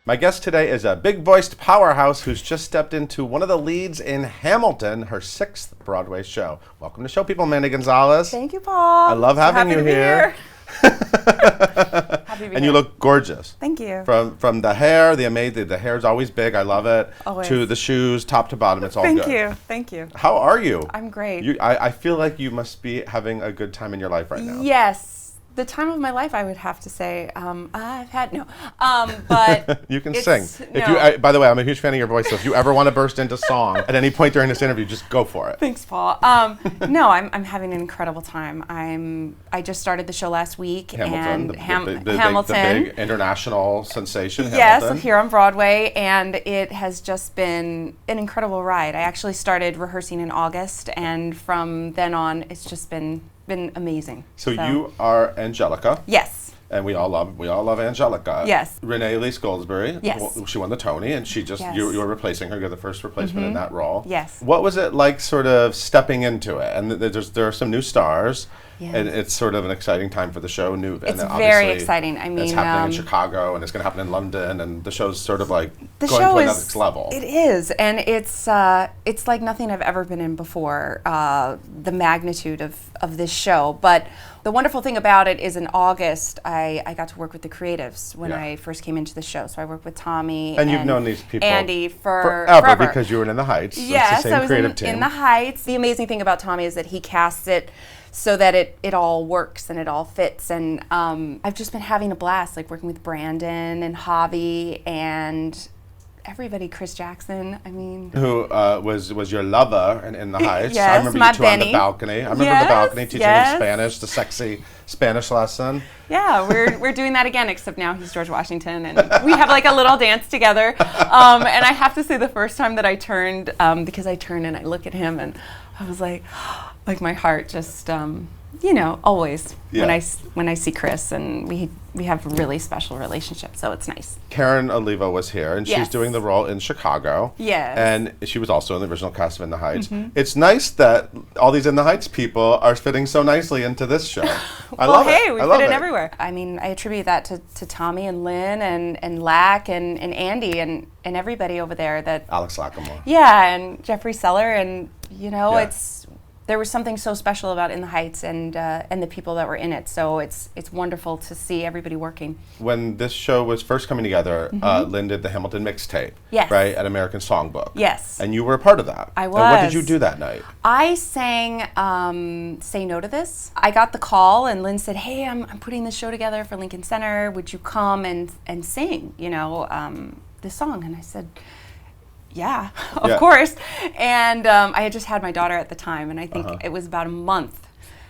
My guest today is a big-voiced powerhouse who's just stepped into one of the leads in Hamilton, her 6th Broadway show. Welcome to show people, Mandy Gonzalez. Thank you, Paul. I love having you here. Happy to be And here. you look gorgeous. Thank you. From the hair, the hair's always big, I love it. Always. To the shoes, top to bottom, it's all good. Thank you. How are you? I'm great. I feel like you must be having a good time in your life right now. Yes. The time of my life, I would have to say, I've had, but you can it's- sing. no. By the way, I'm a huge fan of your voice, so if you ever want to burst into song at any point during this interview, just go for it. Thanks, Paul. No, I'm having an incredible time. I just started the show last week. Hamilton, and Hamilton. The big international sensation, Yes, Hamilton. here on Broadway, and it has just been an incredible ride. I actually started rehearsing in August, and from then on, it's just been amazing. So you are Angelica. Yes. And we all love Angelica. Yes. Renee Lee Goldsberry. Yes. She won the Tony, and she just Yes. you were replacing her. You're the first replacement in that role. Yes. What was it like, sort of stepping into it? And there are some new stars. Yes. And it's sort of an exciting time for the show. It's very exciting. I mean, it's happening in Chicago, and it's going to happen in London, and the show's sort of like the going show to is another level. It is, and it's like nothing I've ever been in before. The magnitude of this show, but the wonderful thing about it is in August I got to work with the creatives when I first came into the show. So I worked with Tommy and you've known these people Andy forever because you were in the Heights. Yes, it's the same I was creative team. in the Heights. The amazing thing about Tommy is that he casts it so that it all works and it all fits. And I've just been having a blast, like working with Brandon and Hobby and everybody, Chris Jackson. I mean, who was your lover in the Heights? Yes, I remember my you two on the Benny. balcony. I remember the Yes, balcony teaching yes. him Spanish, the sexy Spanish lesson. yeah, we're doing that again, except now he's George Washington, and we have like a little dance together. And I have to say, the first time that I turned, because I turn and I look at him, and I was like my heart just, always when I see Chris, and we have a really special relationship, so it's nice. Karen Olivo was here, and she's Yes. doing the role in Chicago. Yes. And she was also in the original cast of In the Heights. It's nice that all these In the Heights people are fitting so nicely into this show. I love it. We I love fit in it. everywhere. I mean, I attribute that to Tommy and Lynn and Lack and Andy and everybody over there that. Alex Lackamore. Yeah, and Jeffrey Seller, and Yeah. there was something so special about In the Heights and the people that were in it. So it's wonderful to see everybody working. When this show was first coming together, Lynn did the Hamilton mixtape, Yes. right, at American Songbook. Yes. And you were a part of that. I And what did was. you do that night? I sang Say No to This. I got the call, and Lynn said, hey, I'm putting this show together for Lincoln Center. Would you come and sing, this song? And I said, yeah, of course. And I had just had my daughter at the time, and I think it was about a month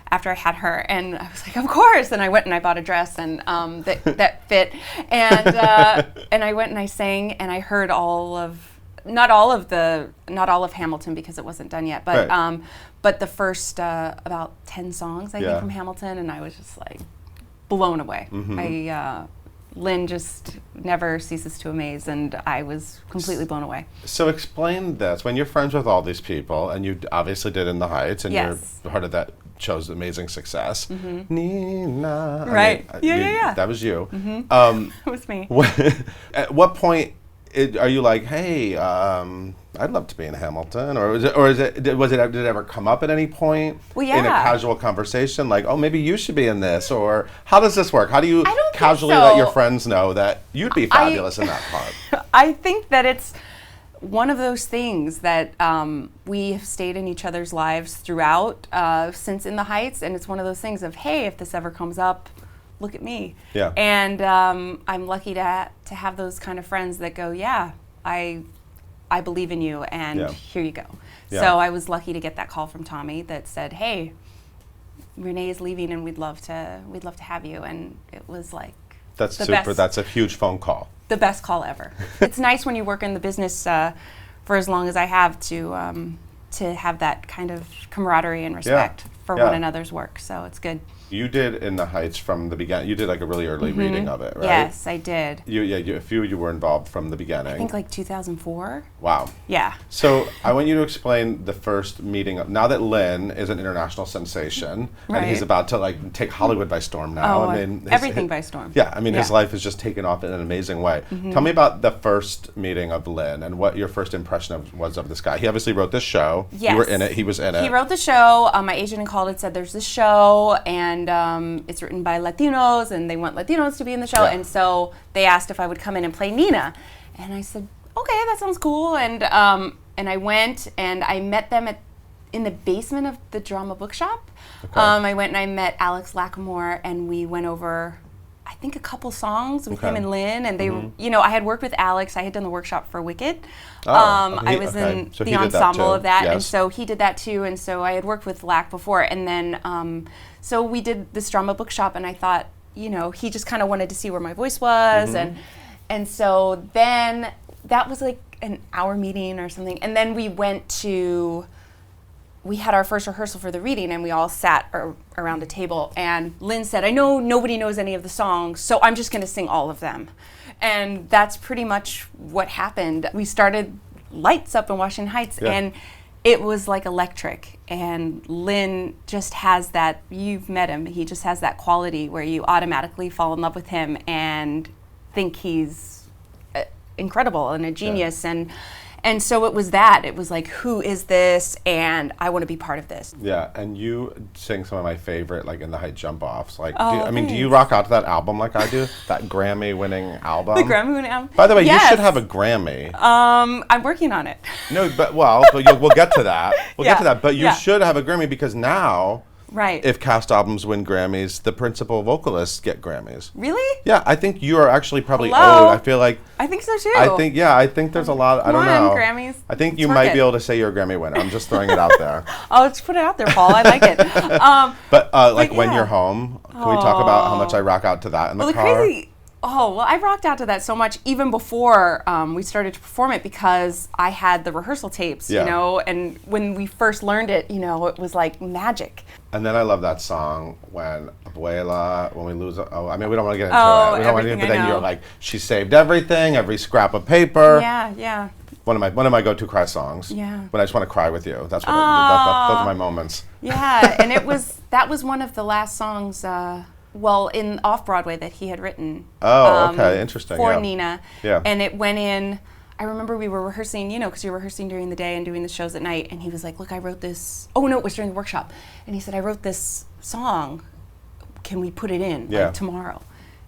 after I had her, and I was like, of course. And I went and I bought a dress and that fit, and I went and I sang, and I heard not all of Hamilton because it wasn't done yet, but Right. But the first about 10 songs I think from Hamilton, and I was just like blown away. Lynn just never ceases to amaze, and I was completely blown away. So explain this. When you're friends with all these people, and you obviously did In the Heights, and Yes. you're part of that show's amazing success. Nina. Right. I mean, Yeah. That was you. It was me. At what point are you like, hey, I'd love to be in Hamilton, or did it ever come up at any point Well, in a yeah. casual conversation, like, oh, maybe you should be in this, or how does this work? How do you I don't think casually so. let your friends know that you'd be fabulous in that part? I think that it's one of those things that we have stayed in each other's lives throughout since In the Heights, and it's one of those things of, hey, if this ever comes up, look at me. Yeah. And I'm lucky to have those kind of friends that go, yeah, I believe in you, and here you go. Yeah. So I was lucky to get that call from Tommy that said, hey, Renee is leaving, and we'd love to have you. And it was like That's the super. best. That's a huge phone call. The best call ever. It's nice when you work in the business for as long as I have to have that kind of camaraderie and respect. for one another's work. So it's good. You did In the Heights from the beginning. You did like a really early reading of it, right? Yes, I did. You were involved from the beginning. I think like 2004. Wow. Yeah. So I want you to explain the first meeting. Now that Lynn is an international sensation, and he's about to like take Hollywood by storm now. Oh, I mean, everything by storm. Yeah, I mean, his life has just taken off in an amazing way. Tell me about the first meeting of Lynn and what your first impression was of this guy. He obviously wrote this show. Yes. You were in it. He was in it. He wrote the show. My agent had called and said, there's this show, and it's written by Latinos, and they want Latinos to be in the show. Yeah. And so they asked if I would come in and play Nina. And I said, okay, that sounds cool. And I went, and I met them in the basement of the drama bookshop. Okay. I went and I met Alex Lacamoire, and we went over, I think, a couple songs with him and Lynn. And they, I had worked with Alex. I had done the workshop for Wicked. I was in the ensemble of that, and so he did that too. And so I had worked with Lac before, and then so we did this drama bookshop, and I thought, he just kind of wanted to see where my voice was, and so then that was like an hour meeting or something, and then we had our first rehearsal for the reading, and we all sat around a table, and Lynn said, I know nobody knows any of the songs, so I'm just going to sing all of them. And that's pretty much what happened. We started Lights up in Washington Heights, and it was like electric. And Lynn just has that, you've met him, he just has that quality where you automatically fall in love with him and think he's incredible and a genius. And so it was like, who is this? And I want to be part of this. Yeah, and you sing some of my favorite, like In the Height jump offs. Like, Oh, do you rock out to that album like I do? That Grammy-winning album. The Grammy-winning album. By the way, you should have a Grammy. I'm working on it. No, but we'll get to that. We'll get to that. But you should have a Grammy because now, if cast albums win Grammys, the principal vocalists get Grammys. Really? Yeah, I think you are actually probably Hello? owed. I feel like. I think so too. I think there's a lot. I don't Come know. on, Grammys. I think you Let's might work be it. able to say you're a Grammy winner. I'm just throwing it out there. Oh, let's put it out there, Paul. I like it. Like when you're home, can we talk about how much I rock out to that in the car? I rocked out to that so much even before we started to perform it because I had the rehearsal tapes, and when we first learned it, it was like magic. And then I love that song when Abuela, when we lose, we don't want to get into it. We don't want to, but then you're like, she saved everything, every scrap of paper. Yeah. One of my go-to cry songs. Yeah. When I just want to cry with you. That's what those are my moments. Yeah, and that was one of the last songs, in off-Broadway that he had written. Oh, okay, interesting. For Nina. Yeah. And it went in, I remember we were rehearsing, because you're rehearsing during the day and doing the shows at night, and he was like, look, I wrote this, it was during the workshop, and he said, I wrote this song, can we put it in tomorrow?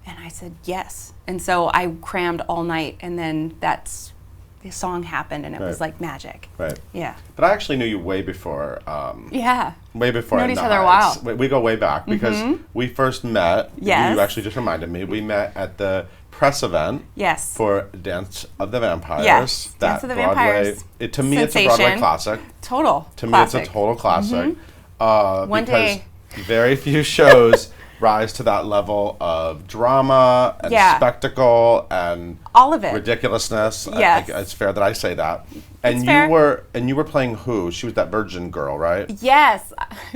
And I said, yes. And so I crammed all night, and then the song happened, and it was like magic. Right. Yeah. But I actually knew you way before. Way before. Known each other a while. We go way back because we first met. Yes. You actually just reminded me. We met at the press event. Yes. For Dance of the Vampires. Yes. That Dance of the Broadway, Vampires. To me, it's a Broadway classic. Total. To classic. me, it's a total classic. One day. Very few shows rise to that level of drama and spectacle and all of it, ridiculousness. Yes. I think it's fair that I say that. And it's fair. you were playing who? She was that virgin girl, right? Yes.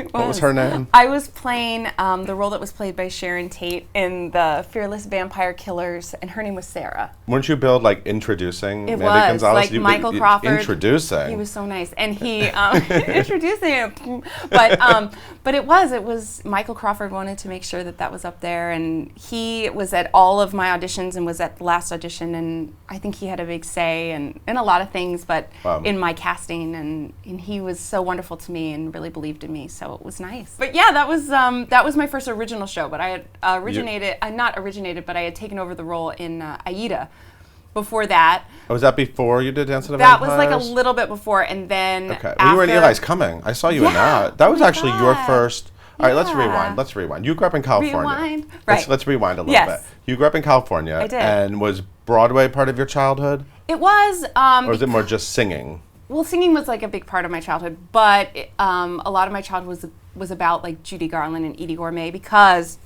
What was her name? I was playing the role that was played by Sharon Tate in the Fearless Vampire Killers, and her name was Sarah. Weren't you billed like introducing It Mandy was Gonzalez? like Michael Crawford. Introducing. He was so nice, and he introducing him. But it was Michael Crawford wanted to make sure that was up there, and he was at all of my auditions and was at the last audition, and I think he had a big say in a lot of things, but in my casting, and he was so wonderful to me and really believed in me, so it was nice. But yeah, that was my first original show, but I had but I had taken over the role in Aida before that. Oh, was that before you did Dance of the That Vampires? was like a little bit before, and then okay. You were in Eli's Coming. I saw you in that. That was actually your first. All right, let's rewind. You grew up in California. Rewind. Right. Let's rewind a little bit. You grew up in California. I did. And was Broadway part of your childhood? It was. Or was it more just singing? Well, singing was like a big part of my childhood, but a lot of my childhood was about like Judy Garland and Edie Gourmet because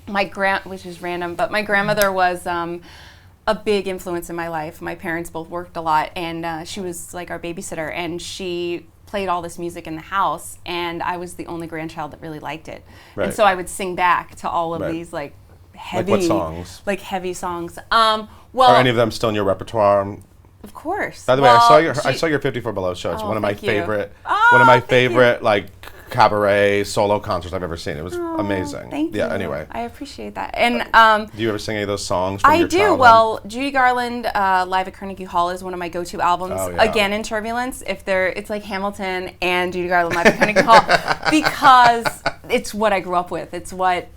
which is random, but my grandmother was a big influence in my life. My parents both worked a lot, and she was like our babysitter, and she played all this music in the house, and I was the only grandchild that really liked it. Right. And so I would sing back to all of Right. these like heavy, Like what songs? like heavy songs. Well, Are any of them still in your repertoire? of course. By the way, Well, I saw your 54 Below show. It's Oh, one of my thank you. favorite Oh, one of my thank you. favorite like cabaret solo concerts I've ever seen. It was Oh, amazing. Thank you. Yeah. Anyway, I appreciate that. And do you ever sing any of those songs from I your do. childhood? Well, Judy Garland live at Carnegie Hall is one of my go-to albums. Oh, yeah. Again, in Turbulence, it's like Hamilton and Judy Garland live at Carnegie Hall because it's what I grew up with. It's what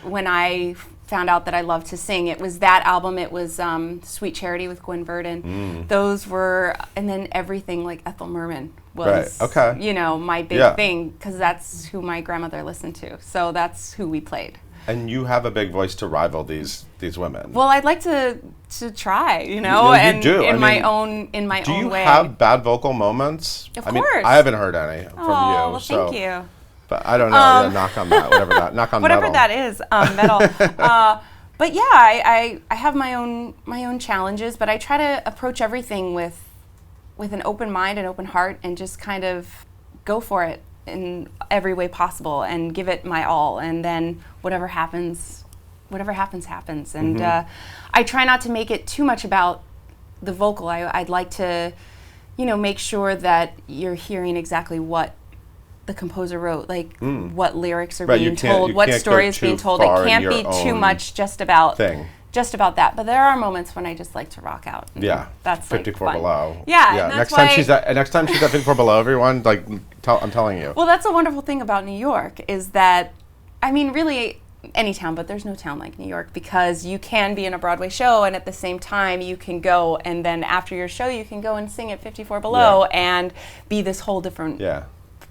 when I found out that I loved to sing. It was that album. It was Sweet Charity with Gwen Verdon. Those were, and then everything like Ethel Merman was, Right. Okay. you know, my big Yeah. thing because that's who my grandmother listened to. So that's who we played. And you have a big voice to rival these women. Well, I'd like to try, you know, You and do. I in my mean, own Do you way. have bad vocal moments? Of I mean, course. I haven't heard any from Oh, you. well, So, thank you. but I don't know. Yeah, knock on that. Knock on Whatever metal. that is, metal. But yeah, I have my own challenges, but I try to approach everything with an open mind and open heart, and just kind of go for it in every way possible and give it my all, and then whatever happens, happens. And I try not to make it too much about the vocal. I'd like to, you know, make sure that you're hearing exactly what the composer wrote, like what lyrics are Right, being you can't- told, you what can't story go is being too told. far It in can't your be too own much just about that. But there are moments when I just like to rock out. And Yeah, that's 54 like fun. Below. Yeah, and Next that's time why- next time she's at 54 Below, everyone, like, I'm telling you. Well, that's a wonderful thing about New York is that, I mean, really any town, but there's no town like New York, because you can be in a Broadway show and at the same time you can go, and then after your show you can go and sing at 54 Below and be this whole different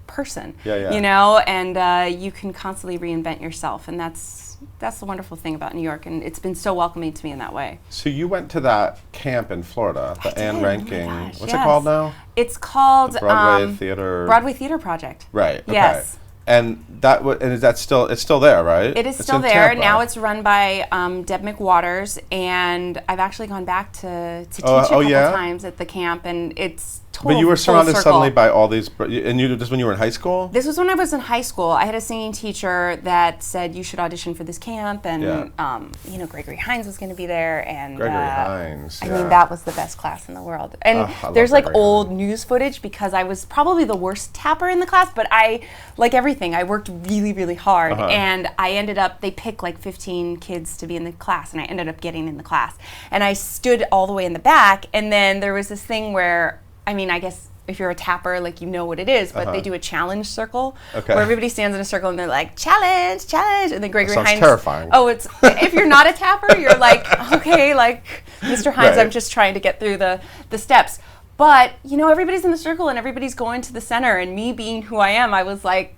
person. Yeah. You know, and you can constantly reinvent yourself, and that's the wonderful thing about New York, and it's been so welcoming to me in that way. So you went to that camp in Florida, the Anne did. Ranking. Oh my gosh, What's it yes. called now? It's called Broadway Theater. Broadway Theater Project. Right. Okay. Yes. And and is that still? It's still there, right? It is It's still in there. Tampa. Now it's run by Deb McWaters, and I've actually gone back to teach a Oh, couple yeah? times at the camp, and it's total But you were full surrounded circle. suddenly by all these, and you just when you were in high school. This was when I was in high school. I had a singing teacher that said you should audition for this camp, and you know, Gregory Hines was going to be there, and Gregory Hines. I mean, that was the best class in the world. And I love there's like Gregory old news footage because I was probably the worst tapper in the class, but I, like everything, I worked really, really hard. And I ended up, they picked like 15 kids to be in the class, and I ended up getting in the class. And I stood all the way in the back, and then there was this thing where, I mean, I guess if you're a tapper, like, you know what it is, but they do a challenge circle where everybody stands in a circle and they're like, challenge, challenge. And then Gregory Sounds Hines. terrifying. Oh, it's, if you're not a tapper, you're like, okay, like, Mr. Hines, Right. I'm just trying to get through the steps. But, you know, everybody's in the circle and everybody's going to the center. And me being who I am, I was like,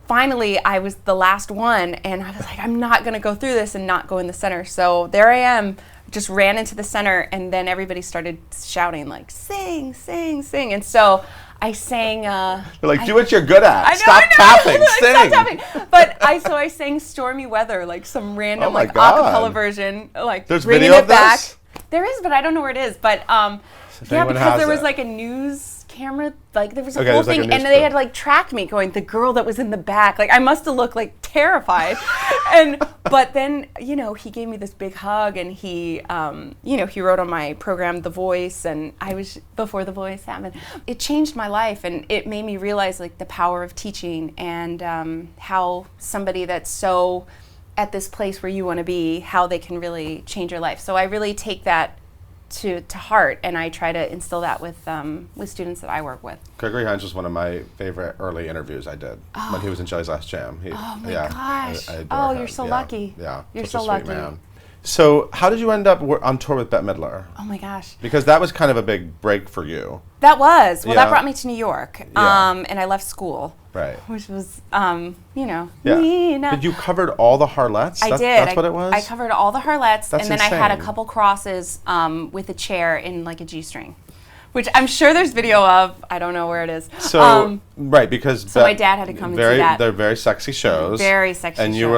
finally, I was the last one. And I was like, I'm not going to go through this and not go in the center. So there I am. Just ran into the center, and then everybody started shouting like, sing, sing, sing. And so I sang. You're like, do what you're good at. I know, Stop I know. tapping. Like, Sing. Stop tapping. But I sang Stormy Weather, like some random Oh my like God. acapella version, like There's bringing video it of back. this? There is, but I don't know where it is. But yeah, anyone because has there was it. like a news camera, like there was a Okay, whole there's like a thing, news and they crew. had like tracked me going, the girl that was in the back, like I must have looked like terrified. But then, you know, he gave me this big hug, and he, you know, he wrote on my program The Voice, and I was before The Voice happened. It changed my life, and it made me realize like the power of teaching, and how somebody that's so at this place where you want to be, how they can really change your life. So I really take that to heart, and I try to instill that with students that I work with. Gregory Hines was one of my favorite early interviews I did when he was in Jelly's Last Jam. Oh my gosh. I adore Oh, him. you're so Yeah, lucky. Yeah, You're such so a sweet lucky. man. So how did you end up on tour with Bette Midler? Oh my gosh. Because that was kind of a big break for you. That was. Well, Yeah. that brought me to New York. Yeah. And I left school. Right. Which was, you know, Yeah. Nina. Did you covered all the Harlettes? I did. That's what it was? I covered all the Harlettes, That's and then I had a insane. couple crosses with a chair in like a G-string, which I'm sure there's video of. I don't know where it is. So, right, because so my dad had to come and see that. They're very sexy shows. Very sexy And you shows.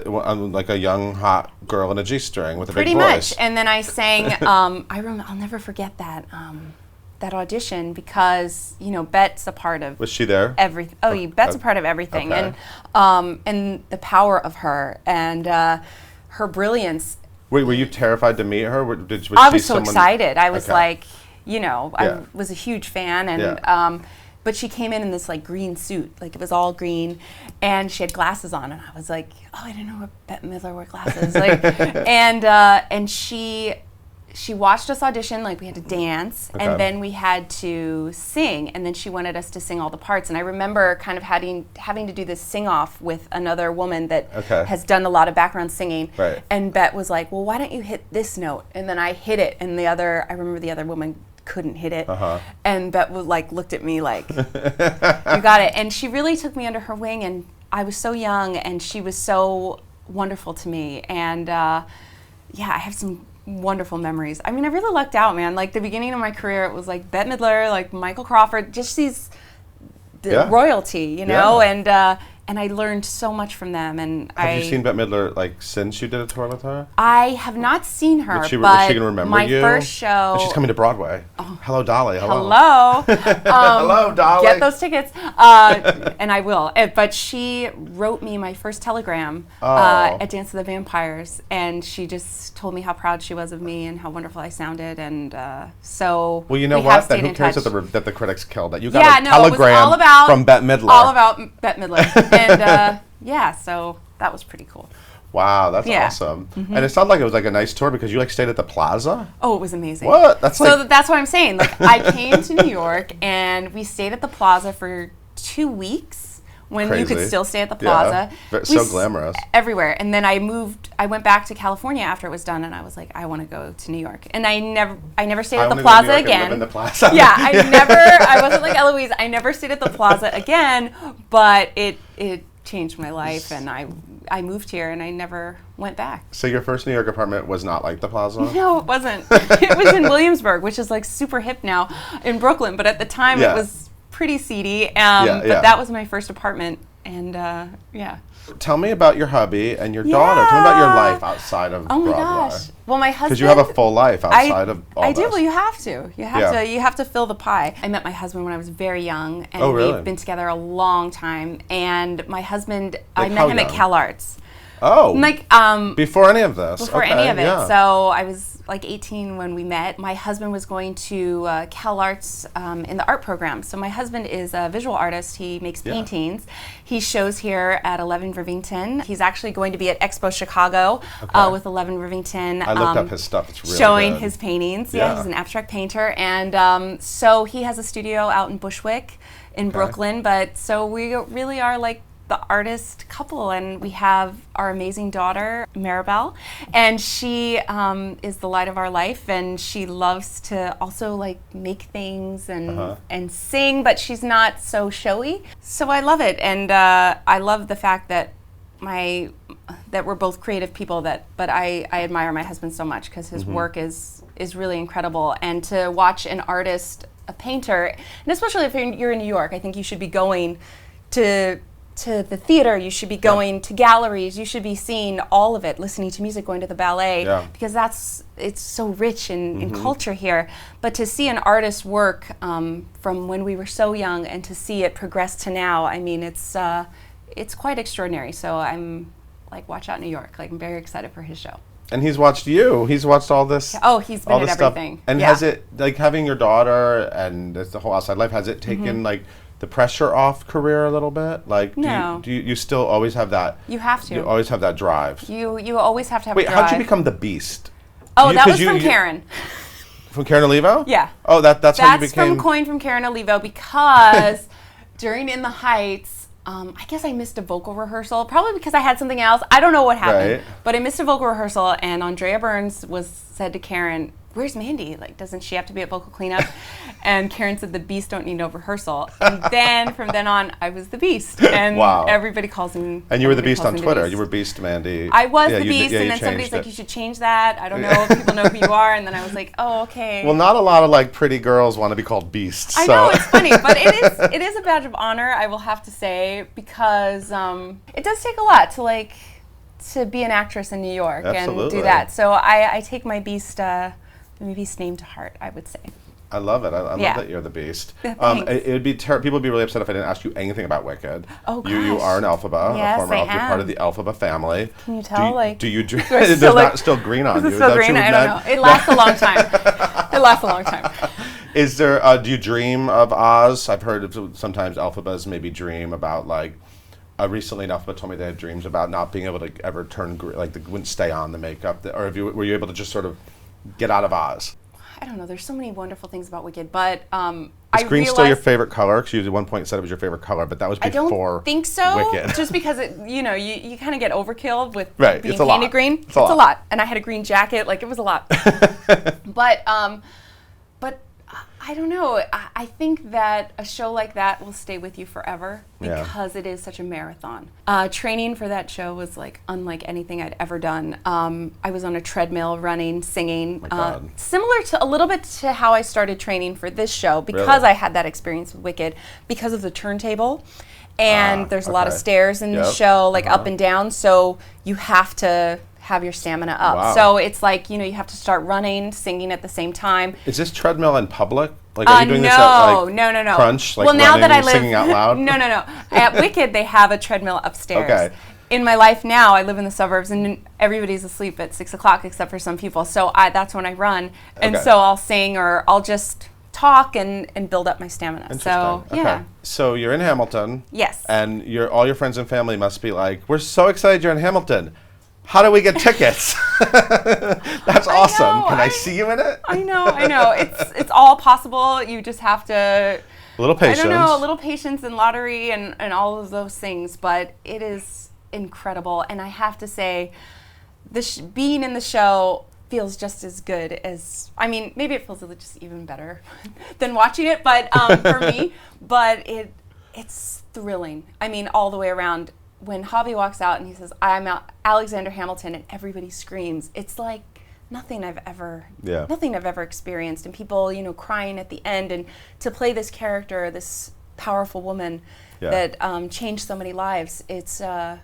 were like a young, hot girl in a G-string with a Pretty big voice. much. And then I sang, I'll never forget that that audition because Bette's a part of Was she there? everything. Oh, Bette's a part of everything, Okay. and the power of her and her brilliance. Wait, were you terrified to meet her? Was I she was so excited. I was Okay. like, Yeah. I was a huge fan, and Yeah. but she came in this like green suit, like it was all green, and she had glasses on, and I was like, oh, I didn't know what Bette Midler wore glasses, like, and she watched us audition, like we had to dance, Okay. and then we had to sing, and then she wanted us to sing all the parts, and I remember kind of having to do this sing-off with another woman that Okay. has done a lot of background singing, Right. and Bette was like, well, why don't you hit this note? And then I hit it, and I remember the other woman couldn't hit it, and Bette was like, looked at me like, you got it, and she really took me under her wing, and I was so young, and she was so wonderful to me, and I have some wonderful memories. I mean, I really lucked out, man. Like the beginning of my career, it was like Bette Midler, like Michael Crawford, just these royalty, and I learned so much from them. And Have you seen Bette Midler like since you did a tour with her? I have not seen her, Was she but gonna remember my you? first show. And she's coming to Broadway. Hello, Dolly. Hello. Hello, Dolly. Get those tickets, and I will. But she wrote me my first telegram at Dance of the Vampires, and she just told me how proud she was of me and how wonderful I sounded, and so. Well, you know we what? have Then stayed who in cares touch. that the critics killed that? You got a telegram it was all about, from Bette Midler. All about Bette Midler, and so that was pretty cool. Wow, that's Yeah. awesome. And it sounded like it was like a nice tour because you like stayed at the Plaza. Oh, it was amazing. What? That's what I'm saying. Like I came to New York and we stayed at the Plaza for 2 weeks when you could Crazy. still stay at the Plaza. Yeah. So glamorous. Everywhere. And then I went back to California after it was done, and I was like, I want to go to New York. And I never stayed at the Plaza New York again. And live in the Plaza. Yeah, I wasn't like Eloise. I never stayed at the Plaza again, but it changed my life, and I moved here and I never went back. So your first New York apartment was not like the Plaza? No, it wasn't. It was in Williamsburg, which is like super hip now in Brooklyn, but at the time it was pretty seedy. But that was my first apartment, and Tell me about your hubby and your daughter. Tell me about your life outside of Oh my Broadway. gosh. Well, my husband. Because you have a full life outside of all I do. this. Well, you have to. You have to fill the pie. I met my husband when I was very young, and really? we've been together a long time. And my husband, I met how him at young? CalArts. Oh. Like before any of this. before Okay, any of it. yeah. So I was like 18 when we met. My husband was going to CalArts in the art program. So my husband is a visual artist. He makes paintings. He shows here at 11 Rivington. He's actually going to be at Expo Chicago with 11 Rivington. I looked up his stuff. It's really showing good. his paintings. Yeah. Yeah, he's an abstract painter. And so he has a studio out in Bushwick in Brooklyn. But so we really are like the artist couple, and we have our amazing daughter Maribel, and she is the light of our life, and she loves to also like make things and sing, but she's not so showy, so I love it. And I love the fact that we're both creative people, but I admire my husband so much because his work is really incredible, and to watch an artist, a painter, and especially if you're in New York, I think you should be going to the theater, you should be going to galleries, you should be seeing all of it, listening to music, going to the ballet, because it's so rich in culture here. But to see an artist's work from when we were so young and to see it progress to now, I mean, it's quite extraordinary. So I'm like, watch out New York. Like, I'm very excited for his show. And he's watched you. He's watched all this. Oh, he's been all at this stuff. everything. And has it, like, having your daughter and the whole outside life, has it taken like the pressure off career a little bit? Like, No. do you still always have that? You have to. You always have that drive. You always have to have Wait, a drive. how'd you become the Beast? Oh, that was from Karen. From Karen Olivo? Yeah. Oh, that's how you became. From coin from Karen Olivo, because during In the Heights, I guess I missed a vocal rehearsal, probably because I had something else. I don't know what happened, but I missed a vocal rehearsal, and Andrea Burns said to Karen, "Where's Mandy? Like, doesn't she have to be at vocal cleanup?" And Karen said, "The Beast don't need no rehearsal." And then from then on, I was the Beast, and everybody calls me. And you were the Beast on Twitter. You were Beast Mandy. I was the Beast, and then somebody's like, "You should change that." I don't know if people know who you are, and then I was like, "Oh, okay." Well, not a lot of like pretty girls want to be called Beasts. I know, it's funny, but it is a badge of honor, I will have to say, because it does take a lot to be an actress in New York and do that. So I take my Beast name to heart, I would say. I love it. I Yeah. love that you're the Beast. Thanks. It would be people would be really upset if I didn't ask you anything about Wicked. Oh, gosh. You are an Elphaba, Yes, a former I Elphaba. You're part am. of the Elphaba family. Can you tell? Do you drink? do I There's still not still green on you. Is it still green? I don't know. It lasts a long time. It lasts a long time. Is there? Do you dream of Oz? I've heard of sometimes Elphabas maybe dream about like. Recently, an Elphaba told me they had dreams about not being able to ever turn green, like they wouldn't stay on the makeup. Or were you able to just sort of get out of Oz? I don't know. There's so many wonderful things about Wicked, but Is green still your favorite color? Because you at one point said it was your favorite color, but that was before. I don't think so. Wicked. Just because you kind of get overkill with Right, being it's a painted lot. green. It's a lot. And I had a green jacket. Like it was a lot. But I don't know. I think that a show like that will stay with you forever because it is such a marathon. Training for that show was like unlike anything I'd ever done. I was on a treadmill, running, singing, My God. similar to a little bit to how I started training for this show because I had that experience with Wicked because of the turntable. And there's a lot of stairs in the show, like up and down, so you have to have your stamina up. Wow. So it's like, you have to start running, singing at the same time. Is this treadmill in public? Like, are you doing this at like no. Crunch? Like well, now running, that I live, singing out loud? No. At Wicked, they have a treadmill upstairs. Okay. In my life now, I live in the suburbs, and everybody's asleep at 6 o'clock except for some people. So that's when I run, and so I'll sing or I'll just talk and build up my stamina. So yeah. So you're in Hamilton. Yes. And all your friends and family must be like, "We're so excited you're in Hamilton. How do we get tickets?" That's awesome. Can I see you in it? I know. It's all possible. You just have to A little patience. I don't know, a little patience and lottery and all of those things, but it is incredible. And I have to say, being in the show feels just as good as, I mean, maybe it feels just even better than watching it, but for me, but it's thrilling. I mean, all the way around. When Hobby walks out and he says, "I'm Alexander Hamilton," and everybody screams, it's like nothing I've ever experienced. And people, crying at the end, and to play this character, this powerful woman that changed so many lives, it's a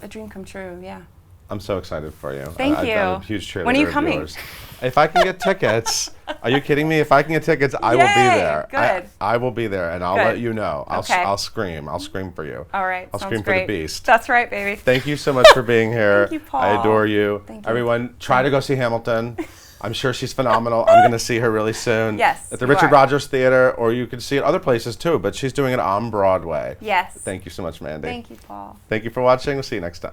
dream come true. Yeah. I'm so excited for you. Thank you. I'm a huge cheerleader. When are you of coming? yours. If I can get tickets, are you kidding me? If I can get tickets, I will be there. Good. I will be there, and I'll let you know. Okay. I'll scream. I'll scream for you. All right. I'll Sounds scream great. for the Beast. That's right, baby. Thank you so much for being here. Thank you, Paul. I adore you. Thank you. Everyone, try to go see Hamilton. I'm sure she's phenomenal. I'm going to see her really soon. Yes, At the you Richard are. Rodgers Theater, or you can see it other places too, but she's doing it on Broadway. Yes. Thank you so much, Mandy. Thank you, Paul. Thank you for watching. We'll see you next time.